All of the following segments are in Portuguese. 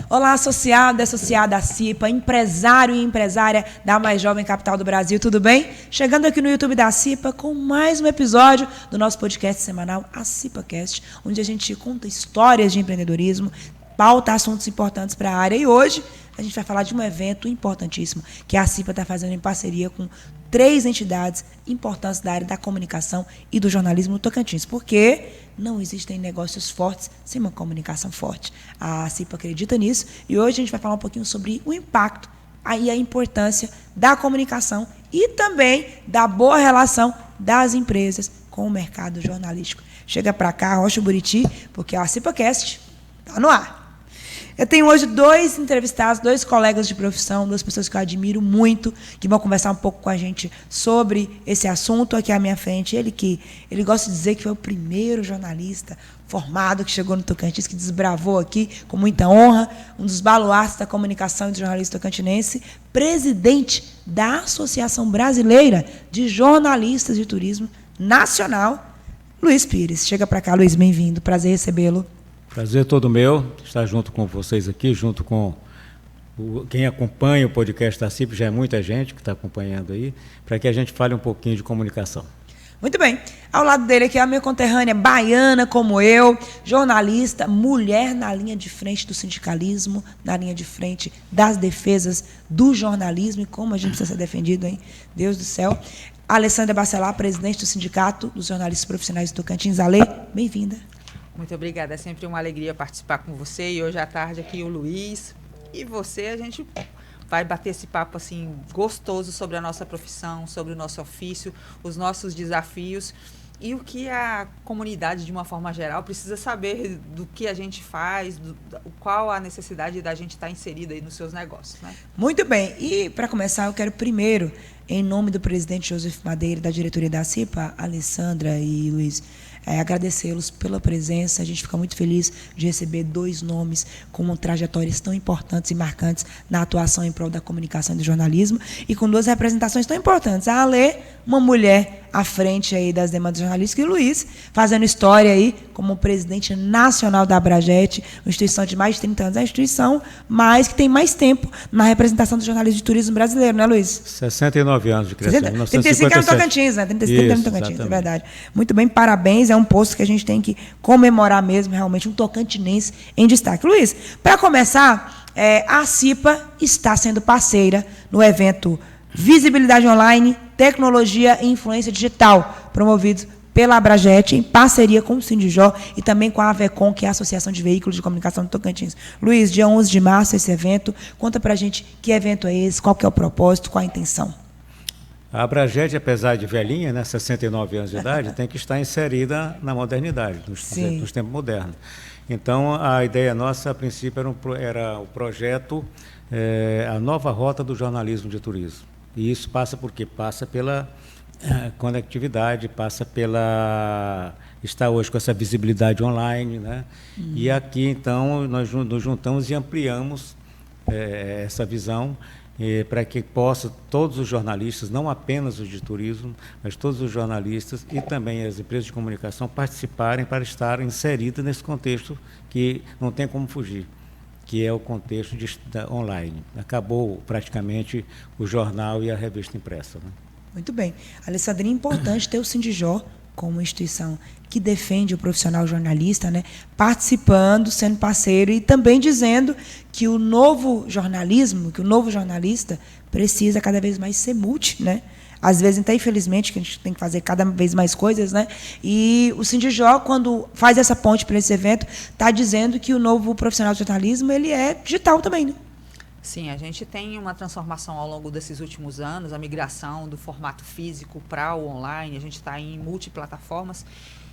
Olá, associado e associada à CIPA, empresário e empresária da mais jovem capital do Brasil, tudo bem? Chegando aqui no YouTube da CIPA com mais um episódio do nosso podcast semanal, a CIPAcast, onde a gente conta histórias de empreendedorismo, pauta assuntos importantes para a área. E hoje a gente vai falar de um evento importantíssimo que a CIPA está fazendo em parceria com 3 entidades importantes da área da comunicação e do jornalismo no Tocantins, porque não existem negócios fortes sem uma comunicação forte. A CIPA acredita nisso e hoje a gente vai falar um pouquinho sobre o impacto e a importância da comunicação e também da boa relação das empresas com o mercado jornalístico. Chega para cá, Rocha Buriti, porque a CIPAcast está no ar. Eu tenho hoje 2 entrevistados, 2 colegas de profissão, 2 pessoas que eu admiro muito, que vão conversar um pouco com a gente sobre esse assunto aqui à minha frente. Ele gosta de dizer que foi o primeiro jornalista formado que chegou no Tocantins, que desbravou aqui com muita honra, um dos baluartes da comunicação e do jornalismo tocantinense, presidente da Associação Brasileira de Jornalistas de Turismo Nacional, Luiz Pires. Chega para cá, Luiz, bem-vindo, prazer recebê-lo. Prazer todo meu, estar junto com vocês aqui, junto com quem acompanha o podcast da CIPA, já é muita gente que está acompanhando aí, para que a gente fale um pouquinho de comunicação. Muito bem. Ao lado dele aqui é a minha conterrânea baiana, como eu, jornalista, mulher na linha de frente do sindicalismo, na linha de frente das defesas do jornalismo, e como a gente precisa ser defendido, hein? Deus do céu. Alessandra Bacelar, presidente do Sindicato dos Jornalistas Profissionais do Tocantins. Ale, bem-vinda. Muito obrigada, é sempre uma alegria participar com você, e hoje à tarde aqui o Luiz e você, a gente vai bater esse papo assim gostoso sobre a nossa profissão, sobre o nosso ofício, os nossos desafios e o que a comunidade, de uma forma geral, precisa saber do que a gente faz, qual a necessidade da gente estar inserida aí nos seus negócios, né? Muito bem, e para começar eu quero primeiro, em nome do presidente Joseph Madeira, da diretoria da CIPA, Alessandra e Luiz, agradecê-los pela presença. A gente fica muito feliz de receber 2 nomes com trajetórias tão importantes e marcantes na atuação em prol da comunicação e do jornalismo, e com 2 representações tão importantes. A Ale, uma mulher à frente aí das demandas jornalísticas, e o Luiz, fazendo história aí como presidente nacional da Abrajet, uma instituição de mais de 30 anos, é a instituição que tem mais tempo na representação do jornalismo de turismo brasileiro, né, Luiz? 69 anos de criação. 35 anos no Tocantins, né? 35 anos no Tocantins, é verdade. Muito bem, parabéns, é um posto que a gente tem que comemorar mesmo, realmente, um tocantinense em destaque. Luiz, para começar, a CIPA está sendo parceira no evento Visibilidade Online, Tecnologia e Influência Digital, promovido pela Abrajet, em parceria com o Sindijó e também com a AVECOM, que é a Associação de Veículos de Comunicação do Tocantins. Luiz, dia 11 de março, esse evento. Conta para a gente que evento é esse, qual que é o propósito, qual a intenção. A Abrajet, apesar de velhinha, né, 69 anos de idade, tem que estar inserida na modernidade, nos tempos modernos. Então, a ideia nossa, a princípio, era o projeto, a nova rota do jornalismo de turismo. E isso passa por quê? Passa pela conectividade, passa pela estar hoje com essa visibilidade online, né? E aqui, então, nós nos juntamos e ampliamos essa visão para que possa todos os jornalistas, não apenas os de turismo, mas todos os jornalistas e também as empresas de comunicação participarem para estar inseridas nesse contexto que não tem como fugir, que é o contexto online. Acabou praticamente o jornal e a revista impressa, né? Muito bem. Alessandrinha, é importante ter o Sindijó como instituição que defende o profissional jornalista, né, participando, sendo parceiro e também dizendo que o novo jornalismo, que o novo jornalista precisa cada vez mais ser multi, né? Às vezes, até infelizmente, que a gente tem que fazer cada vez mais coisas, né? E o Sindijó, quando faz essa ponte para esse evento, está dizendo que o novo profissional de jornalismo ele é digital também, né? Sim, a gente tem uma transformação ao longo desses últimos anos, a migração do formato físico para o online, a gente está em multiplataformas,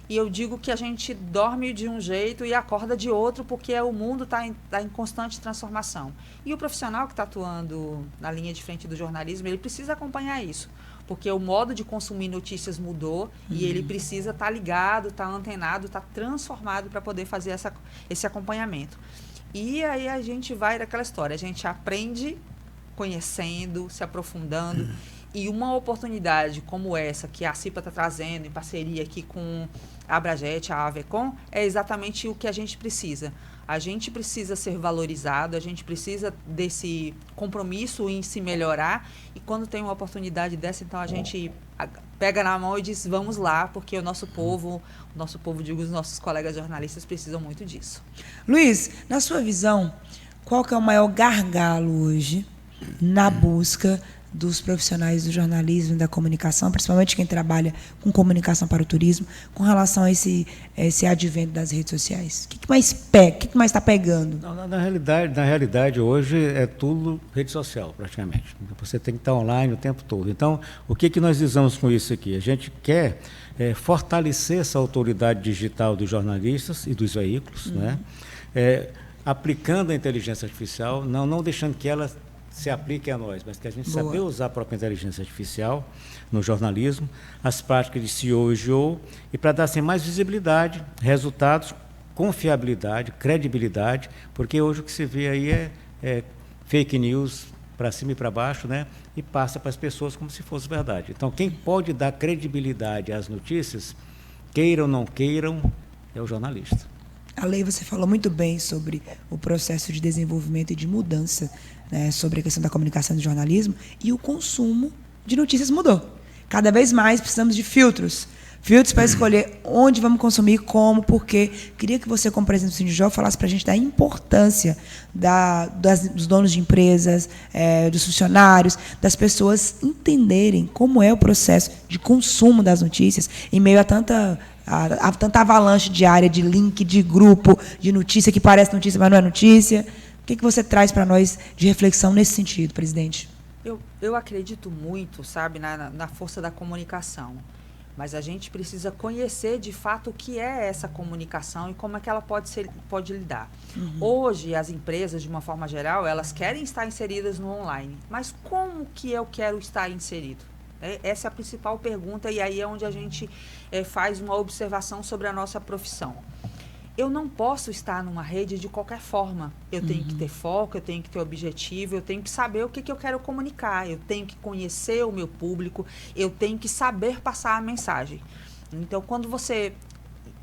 e eu digo que a gente dorme de um jeito e acorda de outro, porque o mundo está em constante transformação. E o profissional que está atuando na linha de frente do jornalismo, ele precisa acompanhar isso, porque o modo de consumir notícias mudou e ele precisa estar ligado, estar antenado, estar transformado para poder fazer esse acompanhamento. E aí a gente vai daquela história, a gente aprende conhecendo, se aprofundando, e uma oportunidade como essa que a CIPA está trazendo em parceria aqui com a Abrajet, a AVECOM, é exatamente o que a gente precisa. A gente precisa ser valorizado, a gente precisa desse compromisso em se melhorar, e quando tem uma oportunidade dessa, então a gente pega na mão e diz, vamos lá, porque o nosso povo, digo, os nossos colegas jornalistas precisam muito disso. Luiz, na sua visão, qual que é o maior gargalo hoje na busca dos profissionais do jornalismo e da comunicação, principalmente quem trabalha com comunicação para o turismo, com relação a esse advento das redes sociais? O que mais está pegando? Não, na realidade, hoje é tudo rede social, praticamente. Você tem que estar online o tempo todo. Então, o que nós visamos com isso aqui? A gente quer fortalecer essa autoridade digital dos jornalistas e dos veículos, né? Aplicando a inteligência artificial, não deixando que ela se aplique a nós, mas que a gente saber usar a própria inteligência artificial no jornalismo, as práticas de SEO e GEO, e para dar assim, mais visibilidade, resultados, confiabilidade, credibilidade, porque hoje o que se vê aí é fake news para cima e para baixo, né? E passa para as pessoas como se fosse verdade. Então, quem pode dar credibilidade às notícias, queiram ou não queiram, é o jornalista. A Lei, você falou muito bem sobre o processo de desenvolvimento e de mudança, né, sobre a questão da comunicação e do jornalismo, e o consumo de notícias mudou. Cada vez mais precisamos de filtros para escolher onde vamos consumir, como, porquê. Queria que você, como presidente do Sindijó, falasse para a gente da importância dos donos de empresas, dos funcionários, das pessoas entenderem como é o processo de consumo das notícias em meio a tanta avalanche diária de link, de grupo, de notícia que parece notícia, mas não é notícia. O que você traz para nós de reflexão nesse sentido, presidente? Eu acredito muito, sabe, na força da comunicação. Mas a gente precisa conhecer, de fato, o que é essa comunicação e como é que ela pode lidar. Hoje, as empresas, de uma forma geral, elas querem estar inseridas no online. Mas como que eu quero estar inserido? Essa é a principal pergunta, e aí é onde a gente faz uma observação sobre a nossa profissão. Eu não posso estar numa rede de qualquer forma. Eu tenho que ter foco, eu tenho que ter objetivo, eu tenho que saber o que eu quero comunicar, eu tenho que conhecer o meu público, eu tenho que saber passar a mensagem. Então, quando você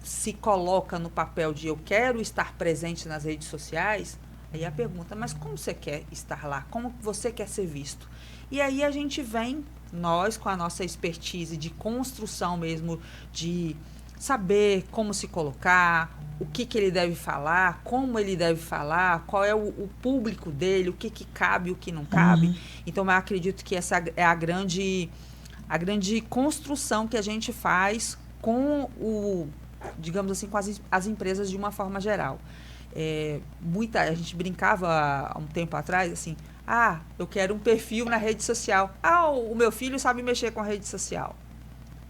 se coloca no papel de eu quero estar presente nas redes sociais, aí a pergunta, mas como você quer estar lá? Como você quer ser visto? E aí a gente vem, nós, com a nossa expertise de construção mesmo, de saber como se colocar, o que ele deve falar, como ele deve falar, qual é o público dele, o que cabe, o que não cabe. Então, eu acredito que essa é a grande construção que a gente faz com digamos assim, com as empresas de uma forma geral. A gente brincava há um tempo atrás, assim, eu quero um perfil na rede social. O meu filho sabe mexer com a rede social.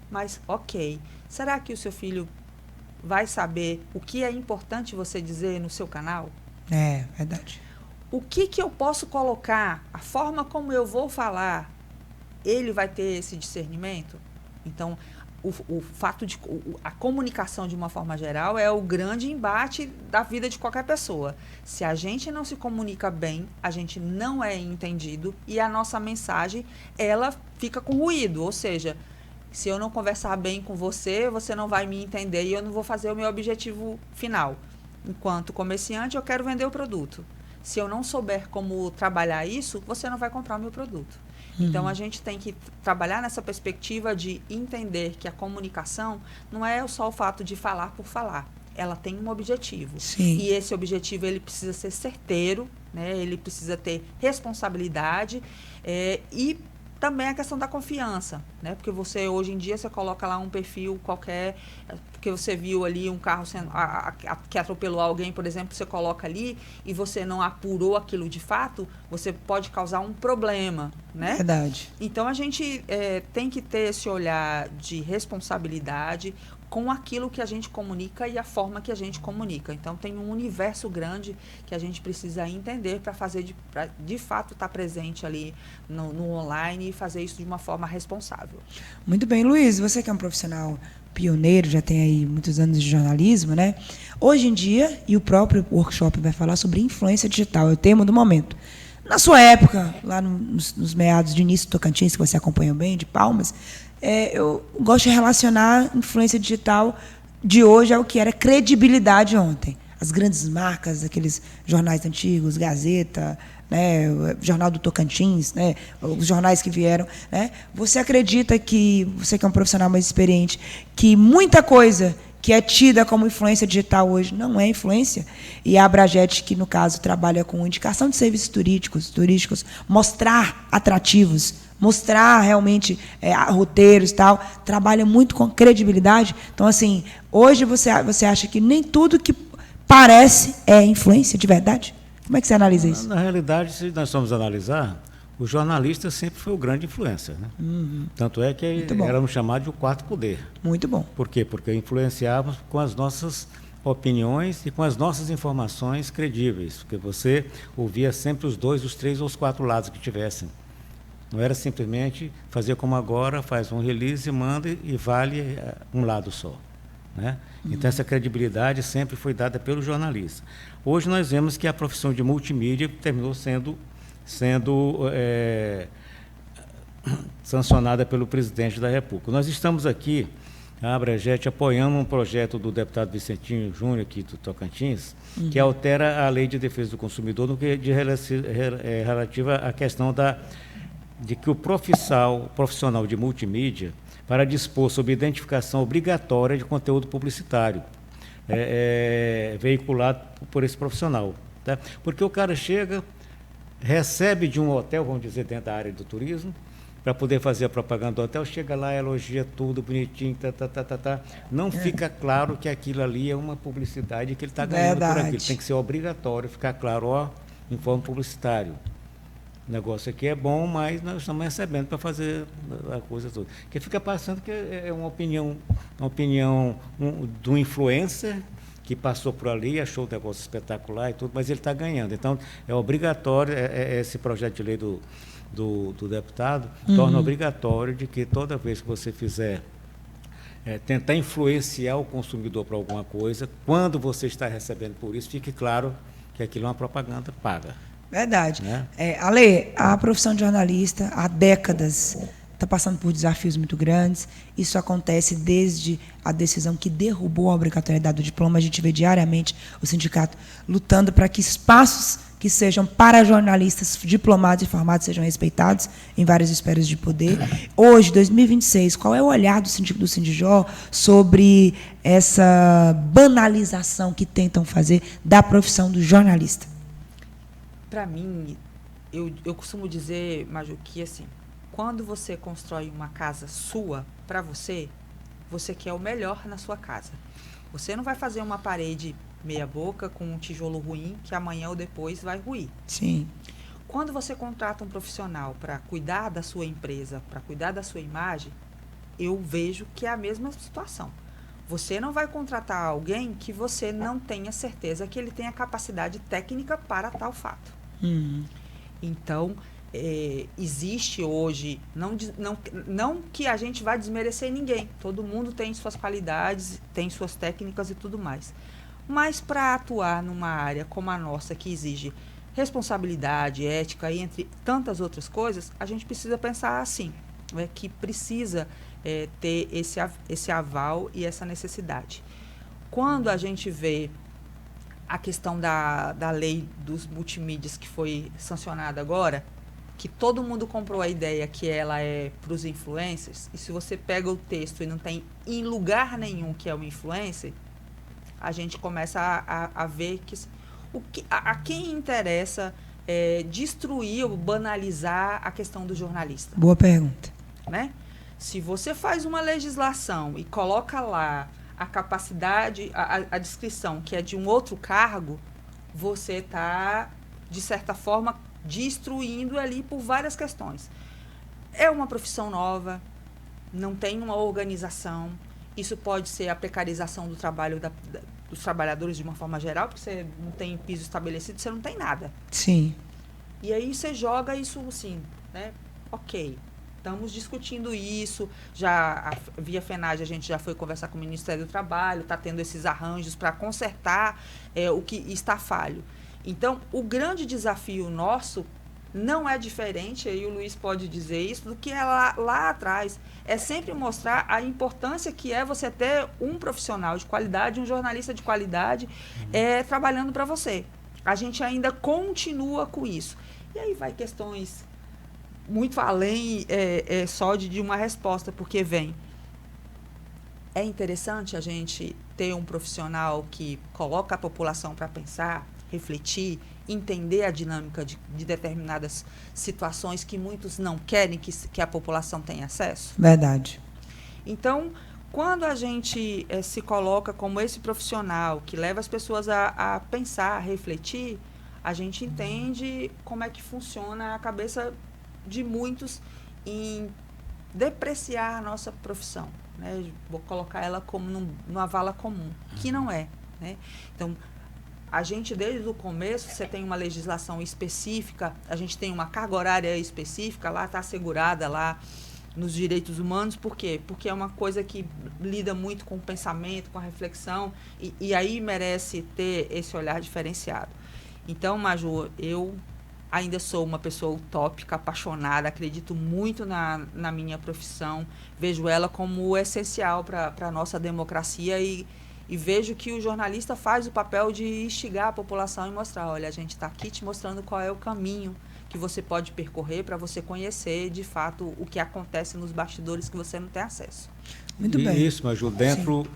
Mas, ok, será que o seu filho vai saber o que é importante você dizer no seu canal? É, verdade. O que eu posso colocar, a forma como eu vou falar, ele vai ter esse discernimento? Então, o fato de a comunicação de uma forma geral é o grande embate da vida de qualquer pessoa. Se a gente não se comunica bem, a gente não é entendido e a nossa mensagem, ela fica com ruído, ou seja, se eu não conversar bem com você, você não vai me entender e eu não vou fazer o meu objetivo final. Enquanto comerciante, eu quero vender o produto. Se eu não souber como trabalhar isso, você não vai comprar o meu produto. Então, a gente tem que trabalhar nessa perspectiva de entender que a comunicação não é só o fato de falar por falar. Ela tem um objetivo. Sim. E esse objetivo, ele precisa ser certeiro, né? Ele precisa ter responsabilidade e também a questão da confiança, né? Porque você, hoje em dia, você coloca lá um perfil qualquer, porque você viu ali um carro que atropelou alguém, por exemplo, você coloca ali e você não apurou aquilo de fato, você pode causar um problema, né? Verdade. Então, a gente tem que ter esse olhar de responsabilidade com aquilo que a gente comunica e a forma que a gente comunica. Então, tem um universo grande que a gente precisa entender para fazer, de fato, estar presente ali no online e fazer isso de uma forma responsável. Muito bem, Luiz, você que é um profissional pioneiro, já tem aí muitos anos de jornalismo, né? Hoje em dia, e o próprio workshop vai falar sobre influência digital, é o tema do momento. Na sua época, lá nos meados de início do Tocantins, que você acompanhou bem, de Palmas, eu gosto de relacionar a influência digital de hoje ao que era credibilidade ontem. as grandes marcas, aqueles jornais antigos, Gazeta, né, Jornal do Tocantins, né, os jornais que vieram, né? Você acredita que, você que é um profissional mais experiente, que muita coisa que é tida como influência digital hoje não é influência? E a Abrajet, que no caso trabalha com indicação de serviços turísticos, mostrar atrativos, mostrar realmente roteiros e tal, trabalha muito com credibilidade. Então, assim, hoje você acha que nem tudo que parece é influência de verdade? Como é que você analisa isso? Na realidade, se nós formos analisar, o jornalista sempre foi o grande influencer, né? Tanto é que éramos chamados de o quarto poder. Muito bom. Por quê? Porque influenciávamos com as nossas opiniões e com as nossas informações credíveis, porque você ouvia sempre os 2, os 3 ou os 4 lados que tivessem. Não era simplesmente fazer como agora, faz um release e manda e vale um lado só, né? Então essa credibilidade sempre foi dada pelo jornalista. Hoje nós vemos que a profissão de multimídia terminou sendo sancionada pelo presidente da República. Nós estamos aqui, a Abrajet, apoiando um projeto do deputado Vicentinho Júnior, aqui do Tocantins, que altera a Lei de Defesa do Consumidor no que relativa à questão de que o profissional de multimídia, para dispor sobre identificação obrigatória de conteúdo publicitário veiculado por esse profissional. Tá? Porque o cara chega, recebe de um hotel, vamos dizer, dentro da área do turismo, para poder fazer a propaganda do hotel, chega lá, elogia tudo bonitinho, não fica claro que aquilo ali é uma publicidade que ele está ganhando por aquilo. Tem que ser obrigatório ficar claro, em forma publicitário. O negócio aqui é bom, mas nós estamos recebendo para fazer a coisa toda. Porque fica passando que é uma opinião do influencer que passou por ali, achou o negócio espetacular e tudo, mas ele está ganhando. Então, é obrigatório, esse projeto de lei do deputado, torna obrigatório de que toda vez que você fizer, tentar influenciar o consumidor para alguma coisa, quando você está recebendo por isso, fique claro que aquilo é uma propaganda paga. Verdade. Né? Ale, a profissão de jornalista, há décadas, está passando por desafios muito grandes. Isso acontece desde a decisão que derrubou a obrigatoriedade do diploma. A gente vê diariamente o sindicato lutando para que espaços que sejam para jornalistas diplomados e formados sejam respeitados em várias esferas de poder. Hoje, 2026, qual é o olhar do Sindijó sobre essa banalização que tentam fazer da profissão do jornalista? Para mim, eu costumo dizer, Maju, que assim, quando você constrói uma casa sua, para você quer o melhor na sua casa. Você não vai fazer uma parede meia boca com um tijolo ruim que amanhã ou depois vai ruir. Sim. Quando você contrata um profissional para cuidar da sua empresa, para cuidar da sua imagem, eu vejo que é a mesma situação. Você não vai contratar alguém que você não tenha certeza que ele tenha capacidade técnica para tal fato. Então, existe hoje, não que a gente vai desmerecer ninguém, todo mundo tem suas qualidades, tem suas técnicas e tudo mais. Mas para atuar numa área como a nossa, que exige responsabilidade, ética e entre tantas outras coisas, a gente precisa pensar assim, que precisa ter esse aval e essa necessidade. Quando a gente vê a questão da lei dos multimídias que foi sancionada agora, que todo mundo comprou a ideia que ela é para os influencers, e se você pega o texto e não tem em lugar nenhum que é um influencer, a gente começa a ver que a quem interessa destruir ou banalizar a questão do jornalista. Boa pergunta. Né? Se você faz uma legislação e coloca lá a capacidade, a descrição que é de um outro cargo, você está, de certa forma, destruindo ali por várias questões. É uma profissão nova, não tem uma organização, isso pode ser a precarização do trabalho dos trabalhadores de uma forma geral, porque você não tem piso estabelecido, você não tem nada. Sim. E aí você joga isso assim, né? Ok. Estamos discutindo isso, via FENAGE a gente já foi conversar com o Ministério do Trabalho, está tendo esses arranjos para consertar o que está falho. Então, o grande desafio nosso não é diferente, aí o Luiz pode dizer isso, do que é lá atrás. É sempre mostrar a importância que é você ter um profissional de qualidade, um jornalista de qualidade, trabalhando para você. A gente ainda continua com isso. E aí vai questões muito além só de uma resposta, porque é interessante a gente ter um profissional que coloca a população para pensar, refletir, entender a dinâmica de determinadas situações que muitos não querem que a população tenha acesso. Verdade. Então, quando a gente se coloca como esse profissional que leva as pessoas a pensar, a refletir, a gente entende como é que funciona a cabeça de muitos em depreciar a nossa profissão, né? Vou colocar ela como numa vala comum, que não é, né? Então, a gente, desde o começo, você tem uma legislação específica, a gente tem uma carga horária específica, lá está assegurada lá nos direitos humanos. Por quê? Porque é uma coisa que lida muito com o pensamento, com a reflexão, e aí merece ter esse olhar diferenciado. Então, Maju, eu ainda sou uma pessoa utópica, apaixonada, acredito muito na minha profissão, vejo ela como essencial para a nossa democracia e vejo que o jornalista faz o papel de instigar a população e mostrar, olha, a gente está aqui te mostrando qual é o caminho que você pode percorrer para você conhecer, de fato, o que acontece nos bastidores que você não tem acesso. Muito bem. Isso, Maju, dentro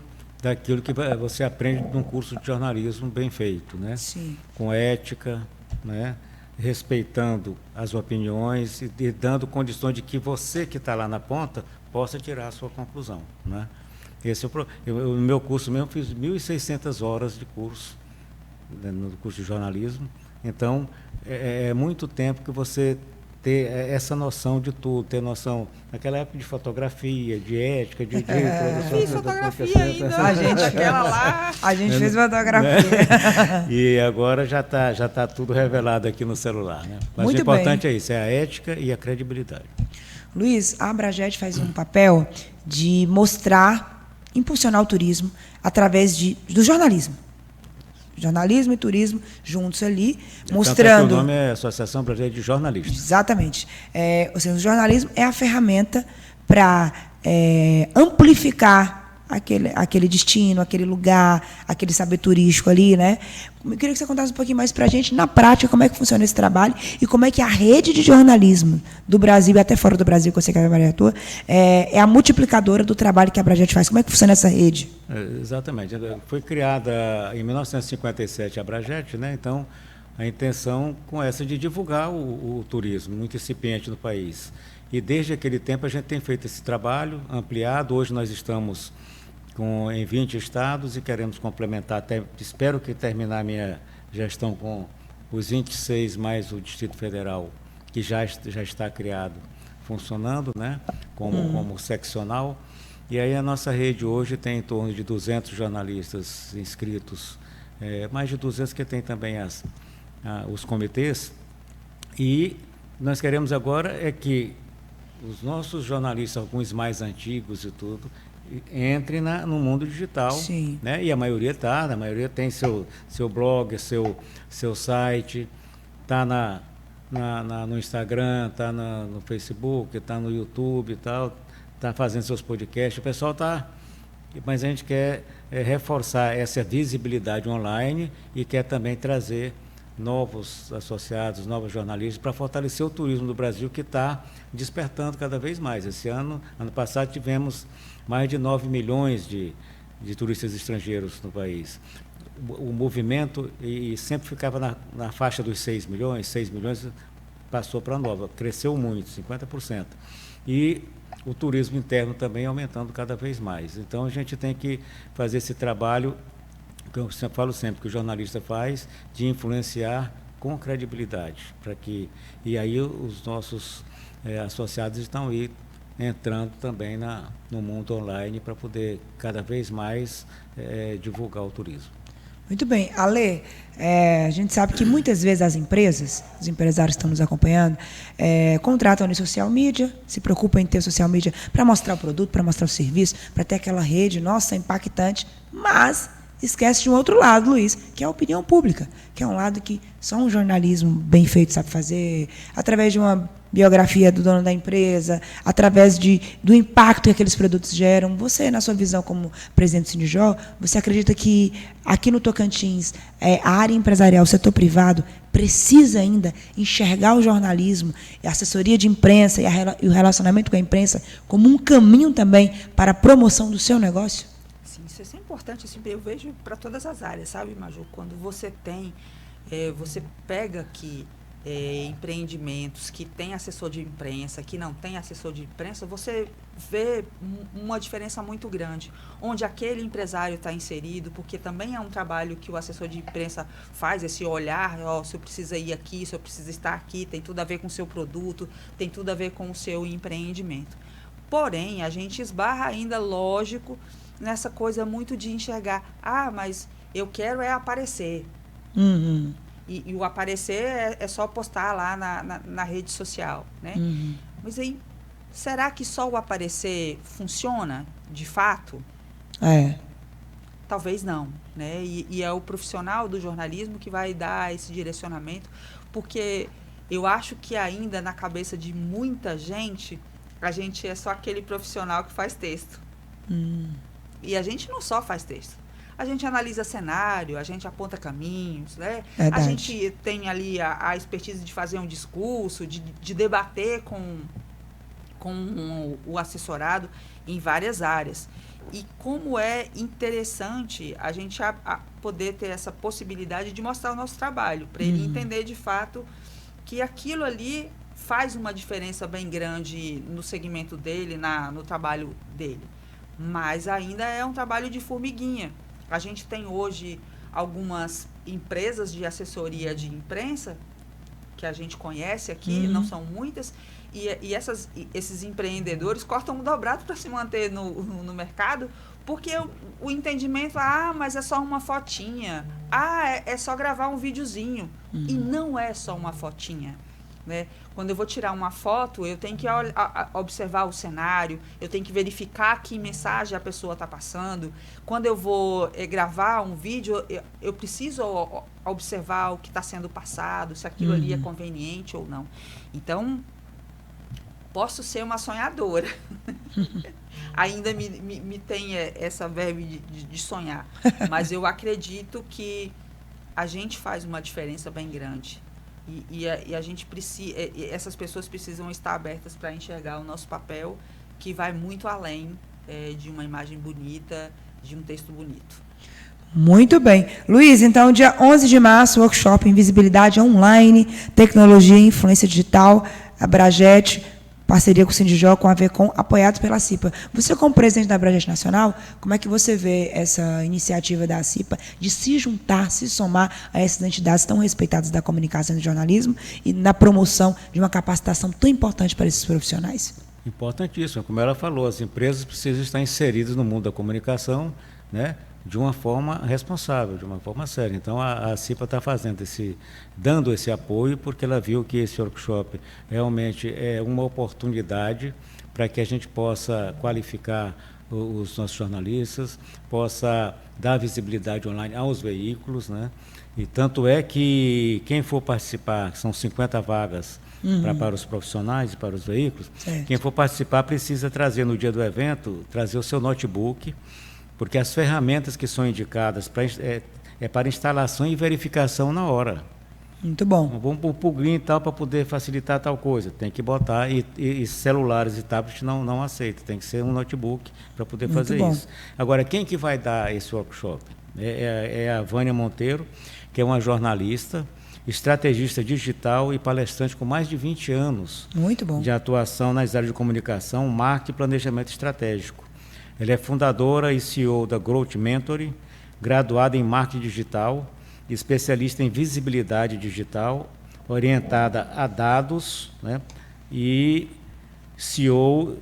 daquilo que você aprende num curso de jornalismo bem feito, né? Sim. Com ética, né? Respeitando as opiniões e dando condições de que você que está lá na ponta possa tirar a sua conclusão, né? No meu curso mesmo, fiz 1.600 horas de curso, né, no curso de jornalismo. Então, é muito tempo que você ter essa noção de tudo, ter noção, naquela época, de fotografia, de ética, de produção. Fiz fotografia ainda, a gente fez fotografia. Né? E agora já tá tudo revelado aqui no celular, né? Mas muito o importante bem. É isso, é a ética e a credibilidade. Luiz, a Abrajet faz um papel de mostrar, impulsionar o turismo através do jornalismo. Jornalismo e turismo juntos ali, mostrando... O nome é Associação Brasileira de Jornalistas. Exatamente. Ou seja, o jornalismo é a ferramenta para amplificar aquele destino, aquele lugar, aquele saber turístico ali, né? Eu queria que você contasse um pouquinho mais para a gente, na prática, como é que funciona esse trabalho e como é que a rede de jornalismo do Brasil e até fora do Brasil, que você quer trabalhar, é a multiplicadora do trabalho que a Abrajet faz. Como é que funciona essa rede? Exatamente. Foi criada em 1957 a Abrajet, né? Então, a intenção com essa de divulgar o turismo muito incipiente no país. E desde aquele tempo a gente tem feito esse trabalho ampliado. Hoje nós estamos em 20 estados e queremos complementar, espero que terminar a minha gestão com os 26 mais o Distrito Federal, que já está criado, funcionando, né, como seccional. E aí a nossa rede hoje tem em torno de 200 jornalistas inscritos, mais de 200 que tem também os comitês. E nós queremos agora que os nossos jornalistas, alguns mais antigos e tudo, entrem no mundo digital. Sim. Né? E a maioria tem seu blog, seu site, está no Instagram, está no Facebook, está no YouTube e tal, está fazendo seus podcasts. O pessoal está... Mas a gente quer reforçar essa visibilidade online e quer também trazer novos associados, novos jornalistas, para fortalecer o turismo do Brasil, que está despertando cada vez mais. Esse ano passado, tivemos mais de 9 milhões de turistas estrangeiros no país. O movimento, e sempre ficava na faixa dos 6 milhões, passou para 9, cresceu muito, 50%. E o turismo interno também aumentando cada vez mais. Então, a gente tem que fazer esse trabalho, que eu falo sempre, que o jornalista faz, de influenciar com credibilidade, e aí os nossos associados estão aí entrando também no mundo online para poder cada vez mais divulgar o turismo. Muito bem. Ale, a gente sabe que muitas vezes as empresas, os empresários que estão nos acompanhando, contratam no social media, se preocupam em ter social media para mostrar o produto, para mostrar o serviço, para ter aquela rede, nossa, impactante, mas esquece de um outro lado, Luiz, que é a opinião pública, que é um lado que só um jornalismo bem feito sabe fazer, através de uma biografia do dono da empresa, através do impacto que aqueles produtos geram. Você, na sua visão como presidente do Sindijó, você acredita que aqui no Tocantins, a área empresarial, o setor privado, precisa ainda enxergar o jornalismo, a assessoria de imprensa e o relacionamento com a imprensa como um caminho também para a promoção do seu negócio? Sim, isso é importante. Assim, eu vejo para todas as áreas, sabe, Maju? Quando você tem, você pega aqui empreendimentos que tem assessor de imprensa, que não tem assessor de imprensa, você vê uma diferença muito grande, onde aquele empresário está inserido, porque também é um trabalho que o assessor de imprensa faz, esse olhar, se eu preciso ir aqui, se eu preciso estar aqui, tem tudo a ver com o seu produto, tem tudo a ver com o seu empreendimento. Porém, a gente esbarra ainda, lógico, nessa coisa muito de enxergar, mas eu quero aparecer. Uhum. E o aparecer é só postar lá na rede social, né? Uhum. Mas aí, será que só o aparecer funciona, de fato? Talvez não, né? E é o profissional do jornalismo que vai dar esse direcionamento, porque eu acho que ainda na cabeça de muita gente, a gente é só aquele profissional que faz texto. E a gente não só faz texto. A gente analisa cenário, a gente aponta caminhos, né? Verdade. A gente tem ali a expertise de fazer um discurso, de debater com o assessorado em várias áreas. E como é interessante a gente poder ter essa possibilidade de mostrar o nosso trabalho, para ele entender de fato que aquilo ali faz uma diferença bem grande no segmento dele, no trabalho dele. Mas ainda é um trabalho de formiguinha. A gente tem hoje algumas empresas de assessoria de imprensa que a gente conhece aqui, não são muitas, e esses empreendedores cortam um dobrado para se manter no mercado, porque o entendimento, mas é só uma fotinha, é só gravar um videozinho, e não é só uma fotinha. Né? Quando eu vou tirar uma foto, eu tenho que observar o cenário, eu tenho que verificar que mensagem a pessoa está passando. Quando eu vou gravar um vídeo, eu preciso observar o que está sendo passado, se aquilo ali é conveniente ou não. Então, posso ser uma sonhadora. Ainda me tem essa verve de sonhar. Mas eu acredito que a gente faz uma diferença bem grande. E a gente precisa, essas pessoas precisam estar abertas para enxergar o nosso papel, que vai muito além de uma imagem bonita, de um texto bonito. Muito bem. Luiz, então, dia 11 de março, workshop em visibilidade online, tecnologia e influência digital, a Abrajet, parceria com o Sindijó, com a Avecom, apoiados pela CIPA. Você, como presidente da Abrajet Nacional, como é que você vê essa iniciativa da CIPA de se juntar, se somar a essas entidades tão respeitadas da comunicação e do jornalismo e na promoção de uma capacitação tão importante para esses profissionais? Importantíssimo. Como ela falou, as empresas precisam estar inseridas no mundo da comunicação, né, de uma forma responsável, de uma forma séria. Então, a CIPA está dando esse apoio, porque ela viu que esse workshop realmente é uma oportunidade para que a gente possa qualificar os nossos jornalistas, possa dar visibilidade online aos veículos, né? E tanto é que quem for participar, são 50 vagas para os profissionais e para os veículos, certo. Quem for participar precisa trazer no dia do evento, trazer o seu notebook, porque as ferramentas que são indicadas para instalação e verificação na hora. Muito bom. Vamos pôr um plugin e tal para poder facilitar tal coisa. Tem que botar, e celulares e tablets não aceitam. Tem que ser um notebook para poder fazer isso. Agora, quem que vai dar esse workshop? É a Vânia Monteiro, que é uma jornalista, estrategista digital e palestrante com mais de 20 anos Muito bom. de atuação nas áreas de comunicação, marketing e planejamento estratégico. Ela é fundadora e CEO da Growth Mentoring, graduada em marketing digital, especialista em visibilidade digital, orientada a dados, né, e CEO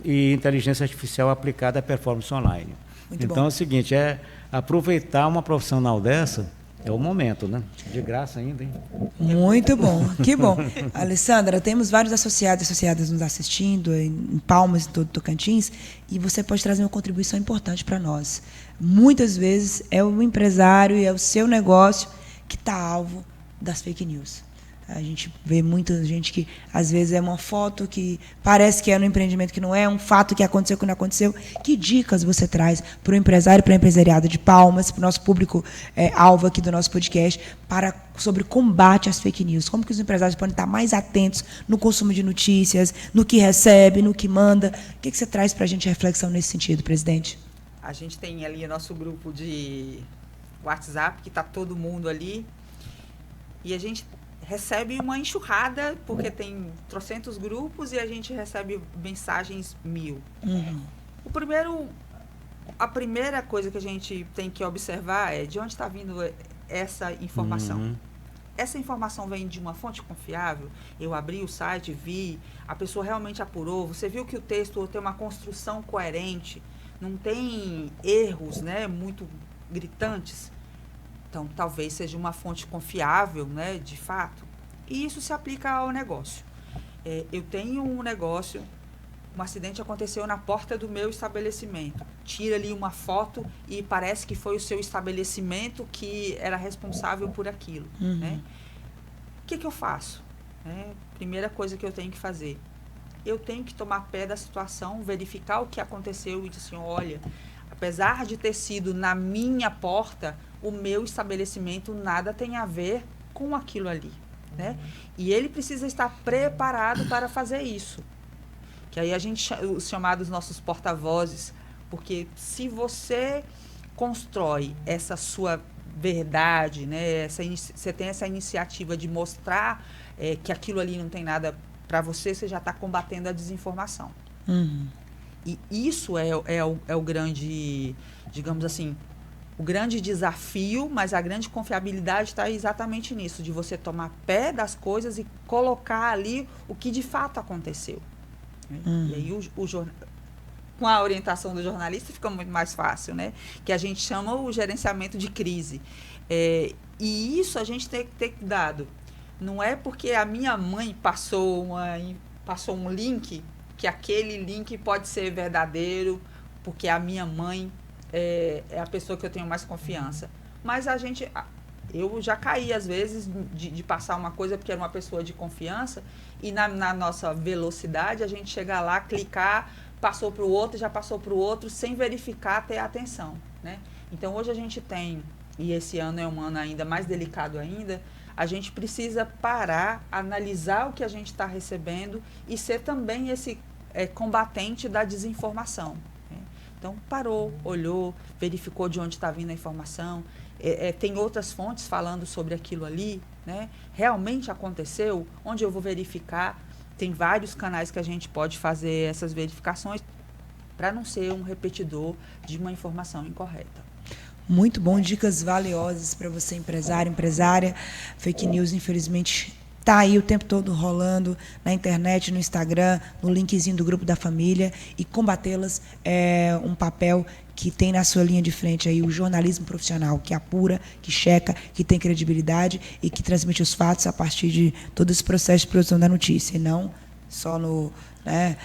e inteligência artificial aplicada à performance online. Muito então bom. É o seguinte, aproveitar uma profissional dessa, É o momento, né? De graça ainda, hein? Muito bom, que bom. Alessandra, temos vários associados e associadas nos assistindo, em Palmas, em todo Tocantins, e você pode trazer uma contribuição importante para nós. Muitas vezes é o empresário e é o seu negócio que está alvo das fake news. A gente vê muita gente que, às vezes, é uma foto que parece que é no empreendimento, que não é, um fato que aconteceu, que não aconteceu. Que dicas você traz para o empresário, para a empresariada de Palmas, para o nosso público alvo aqui do nosso podcast, sobre combate às fake news? Como que os empresários podem estar mais atentos no consumo de notícias, no que recebe, no que manda? O que você traz para a gente reflexão nesse sentido, presidente? A gente tem ali o nosso grupo de WhatsApp, que está todo mundo ali, e a gente recebe uma enxurrada, porque tem trocentos grupos e a gente recebe mensagens 1000. Uhum. A primeira coisa que a gente tem que observar é de onde está vindo essa informação. Uhum. Essa informação vem de uma fonte confiável? Eu abri o site, vi, a pessoa realmente apurou, você viu que o texto tem uma construção coerente, não tem erros, né, muito gritantes? Então, talvez seja uma fonte confiável, né, de fato. E isso se aplica ao negócio. Eu tenho um negócio, um acidente aconteceu na porta do meu estabelecimento. Tira ali uma foto e parece que foi o seu estabelecimento que era responsável por aquilo. Uhum. Né? O que eu faço? Primeira coisa que eu tenho que fazer. Eu tenho que tomar pé da situação, verificar o que aconteceu e dizer assim, olha, apesar de ter sido na minha porta, o meu estabelecimento nada tem a ver com aquilo ali, né? E ele precisa estar preparado para fazer isso. Que aí a gente, os chamados nossos porta-vozes, porque se você constrói essa sua verdade, né? Você tem essa iniciativa de mostrar que aquilo ali não tem nada para você, você já está combatendo a desinformação. Uhum. E isso é o grande, digamos assim, o grande desafio, mas a grande confiabilidade está exatamente nisso, de você tomar pé das coisas e colocar ali o que de fato aconteceu. E aí com a orientação do jornalista fica muito mais fácil, né? Que a gente chama o gerenciamento de crise. E isso a gente tem que ter cuidado. Não é porque a minha mãe passou um link, que aquele link pode ser verdadeiro, porque a minha mãe é a pessoa que eu tenho mais confiança. Mas eu já caí, às vezes, de passar uma coisa porque era uma pessoa de confiança, e na nossa velocidade, a gente chega lá, clicar, passou para o outro, já passou para o outro, sem verificar, ter atenção, né? Então, hoje a gente tem, e esse ano é um ano ainda mais delicado ainda, a gente precisa parar, analisar o que a gente está recebendo e ser também esse combatente da desinformação. Então, parou, olhou, verificou de onde está vindo a informação. Tem outras fontes falando sobre aquilo ali, né? Realmente aconteceu? Onde eu vou verificar? Tem vários canais que a gente pode fazer essas verificações para não ser um repetidor de uma informação incorreta. Muito bom, dicas valiosas para você, empresário, empresária. Fake news, infelizmente, está aí o tempo todo rolando na internet, no Instagram, no linkzinho do grupo da família, e combatê-las é um papel que tem na sua linha de frente aí o jornalismo profissional, que apura, que checa, que tem credibilidade e que transmite os fatos a partir de todo esse processo de produção da notícia, e não só no, né,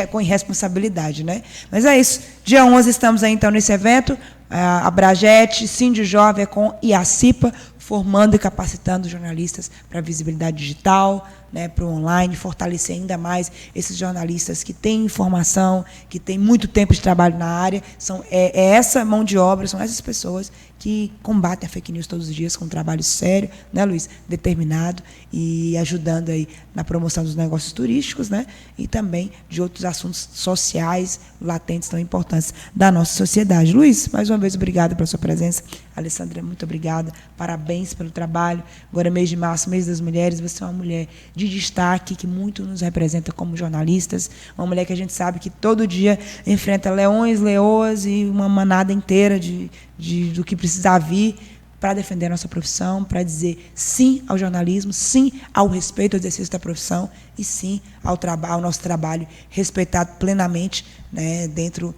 com irresponsabilidade, né? Mas é isso. Dia 11 estamos aí, então, nesse evento. A Abrajet, Sindjovem e a CIPA, formando e capacitando jornalistas para a visibilidade digital, né, para o online, fortalecer ainda mais esses jornalistas que têm informação, que têm muito tempo de trabalho na área. É essa mão de obra, são essas pessoas que combatem a fake news todos os dias com um trabalho sério, né, Luiz? Determinado, e ajudando aí na promoção dos negócios turísticos, né, e também de outros assuntos sociais latentes tão importantes da nossa sociedade. Luiz, mais uma vez, obrigada pela sua presença. Alessandra, muito obrigada. Parabéns pelo trabalho. Agora, mês de março, mês das mulheres, você é uma mulher de destaque, que muito nos representa como jornalistas, uma mulher que a gente sabe que todo dia enfrenta leões, leoas e uma manada inteira do que precisa vir para defender a nossa profissão, para dizer sim ao jornalismo, sim ao respeito ao exercício da profissão e sim ao nosso trabalho respeitado plenamente, né, dentro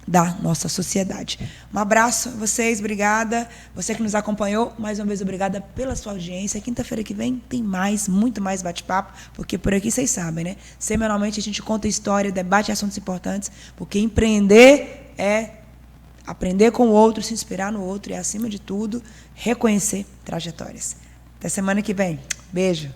da nossa sociedade. Um abraço a vocês, obrigada. Você que nos acompanhou, mais uma vez, obrigada pela sua audiência. Quinta-feira que vem tem mais, muito mais bate-papo, porque por aqui vocês sabem, né? Semanalmente a gente conta história, debate assuntos importantes, porque empreender é aprender com o outro, se inspirar no outro e, acima de tudo, reconhecer trajetórias. Até semana que vem. Beijo.